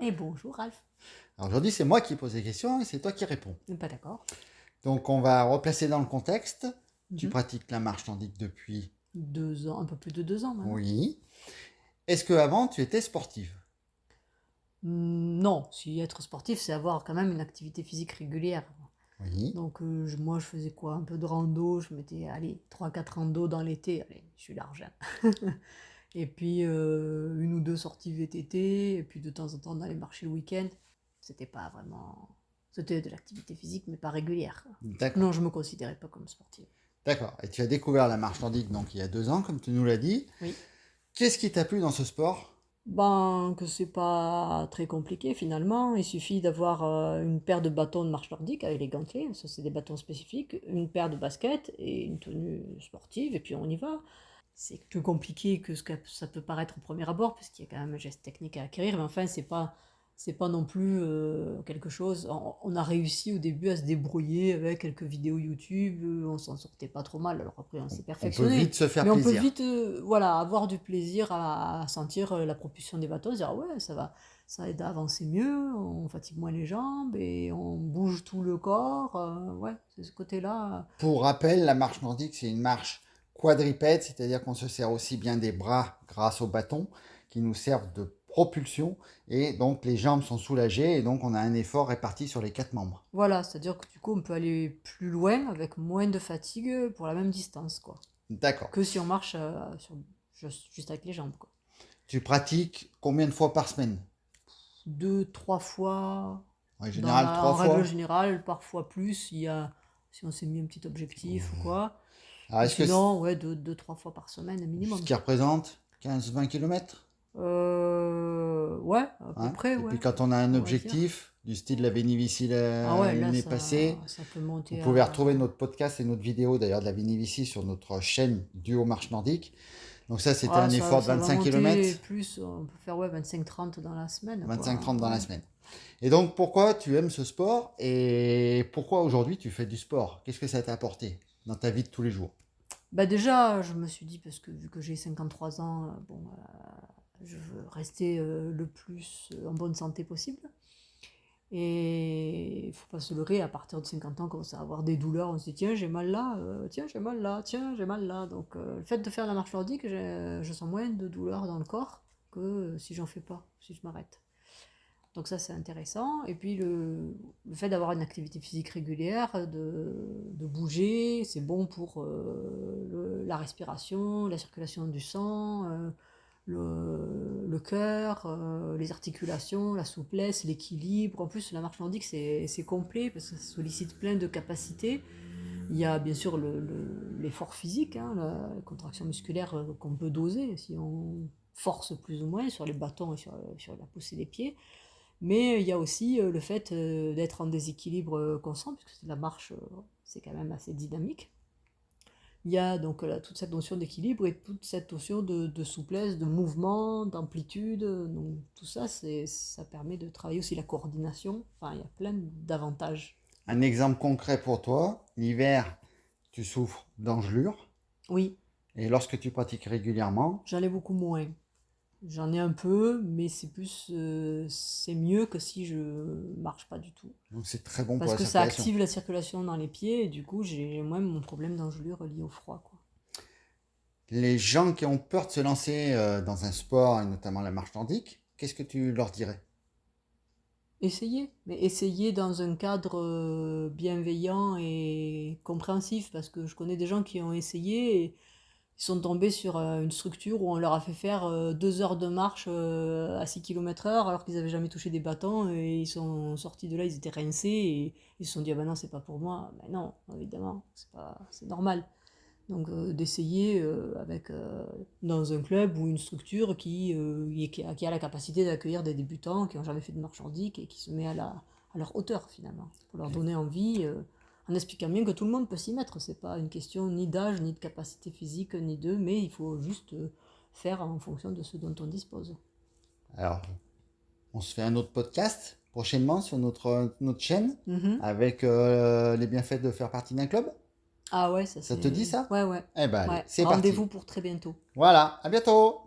Et bonjour Ralph. Alors aujourd'hui, c'est moi qui pose les questions et c'est toi qui réponds. Pas d'accord. Donc on va replacer dans le contexte. Tu Mhm. pratiques la marche nordique depuis... 2 ans, un peu plus de 2 ans maintenant. Oui. Est-ce qu'avant, tu étais sportive? Non, si être sportif, c'est avoir quand même une activité physique régulière. Oui. Donc moi, je faisais quoi? Un peu de rando, je mettais, allez, 3-4 rando dans l'été, allez, je suis large, hein. Et puis une ou deux sorties VTT, et puis de temps en temps d'aller marcher le week-end. C'était pas vraiment... C'était de l'activité physique, mais pas régulière, quoi. D'accord. Non, je me considérais pas comme sportive. D'accord. Et tu as découvert la marche nordique donc il y a 2 ans, comme tu nous l'as dit. Oui. Qu'est-ce qui t'a plu dans ce sport? Ben, que c'est pas très compliqué finalement. Il suffit d'avoir une paire de bâtons de marche nordique avec les gantelets, ça c'est des bâtons spécifiques, une paire de baskets et une tenue sportive, et puis on y va. C'est plus compliqué que ce que ça peut paraître au premier abord, parce qu'il y a quand même un geste technique à acquérir, mais enfin, c'est pas non plus quelque chose. On a réussi au début à se débrouiller avec quelques vidéos YouTube, on s'en sortait pas trop mal, alors après on s'est On peut perfectionné. vite se faire Mais on peut plaisir. vite voilà, avoir du plaisir à sentir la propulsion des bateaux, se dire ah ouais, ça aide à avancer mieux, on fatigue moins les jambes et on bouge tout le corps. Ouais, c'est ce côté-là. Pour rappel, la marche nordique, c'est une marche quadripède, c'est-à-dire qu'on se sert aussi bien des bras grâce au bâton qui nous servent de propulsion et donc les jambes sont soulagées et donc on a un effort réparti sur les 4 membres. Voilà, c'est-à-dire que du coup on peut aller plus loin avec moins de fatigue pour la même distance, quoi. D'accord. Que si on marche juste avec les jambes, quoi. Tu pratiques combien de fois par semaine? 2, 3 fois, En général, trois en règle fois. générale, parfois plus, si on s'est mis un petit objectif ou quoi. Alors, Mais est-ce que sinon, ouais, 2, 3 fois par semaine ce minimum. qui représente 15-20 km? Ouais, à peu Hein? près, Et ouais, puis quand on a un on va dire. objectif, du style la Vénivici Ah ouais, là, l'année passée, ça peut vous monter pouvez à... retrouver notre podcast et notre vidéo d'ailleurs de la Vénivici sur notre chaîne Duo Marche Nordique. Donc ça, c'était Ah, un effort de ça va 25 monter km, plus, on peut faire ouais, 25-30 dans la semaine, quoi. 25-30 dans la Ouais. semaine. Et donc, pourquoi tu aimes ce sport et pourquoi aujourd'hui tu fais du sport? Qu'est-ce que ça t'a apporté dans ta vie de tous les jours? Bah déjà, je me suis dit, parce que vu que j'ai 53 ans, bon, je veux rester le plus en bonne santé possible. Et il faut pas se leurrer, à partir de 50 ans, on commence à avoir des douleurs, on se dit tiens j'ai mal là, tiens j'ai mal là, tiens j'ai mal là. Donc le fait de faire la marche nordique, je sens moins de douleurs dans le corps que si j'en fais pas, si je m'arrête. Donc ça c'est intéressant. Et puis le fait d'avoir une activité physique régulière, de bouger, c'est bon pour la respiration, la circulation du sang, le cœur, les articulations, la souplesse, l'équilibre. En plus, la marche nordique, c'est complet parce que ça sollicite plein de capacités. Il y a bien sûr l'effort physique, hein, la contraction musculaire qu'on peut doser si on force plus ou moins sur les bâtons et sur la poussée des pieds. Mais il y a aussi le fait d'être en déséquilibre constant, puisque la marche, c'est quand même assez dynamique. Il y a donc toute cette notion d'équilibre et toute cette notion de souplesse, de mouvement, d'amplitude. Donc tout ça, ça permet de travailler aussi la coordination. Enfin, il y a plein d'avantages. Un exemple concret pour toi, l'hiver, tu souffres d'engelure Oui, et lorsque tu pratiques régulièrement, j'en ai beaucoup moins. J'en ai un peu, mais c'est mieux que si je marche pas du tout. donc c'est très bon pour Parce la que ça circulation. active la circulation dans les pieds et du coup, j'ai moins mon problème d'engelure lié au froid, quoi. Les gens qui ont peur de se lancer dans un sport, et notamment la marche nordique, qu'est-ce que tu leur dirais? Essayer, mais essayer dans un cadre bienveillant et compréhensif, parce que je connais des gens qui ont essayé et ils sont tombés sur une structure où on leur a fait faire 2 heures de marche à 6 km/h alors qu'ils n'avaient jamais touché des bâtons et ils sont sortis de là, ils étaient rincés et ils se sont dit ah ben non, c'est pas pour moi. Ben non, évidemment, c'est normal. Donc d'essayer dans un club ou une structure qui a la capacité d'accueillir des débutants qui n'ont jamais fait de marche nordique et qui se met à leur hauteur finalement, pour leur donner envie, en expliquant bien que tout le monde peut s'y mettre. C'est pas une question ni d'âge, ni de capacité physique, ni mais il faut juste faire en fonction de ce dont on dispose. Alors, on se fait un autre podcast prochainement sur notre chaîne Mhm. avec les bienfaits de faire partie d'un club. Ah ouais, ça Ça te dit c'est... ça? Ouais, ouais. Eh ben allez, Ouais, c'est parti. rendez-vous pour très bientôt. Voilà, à bientôt!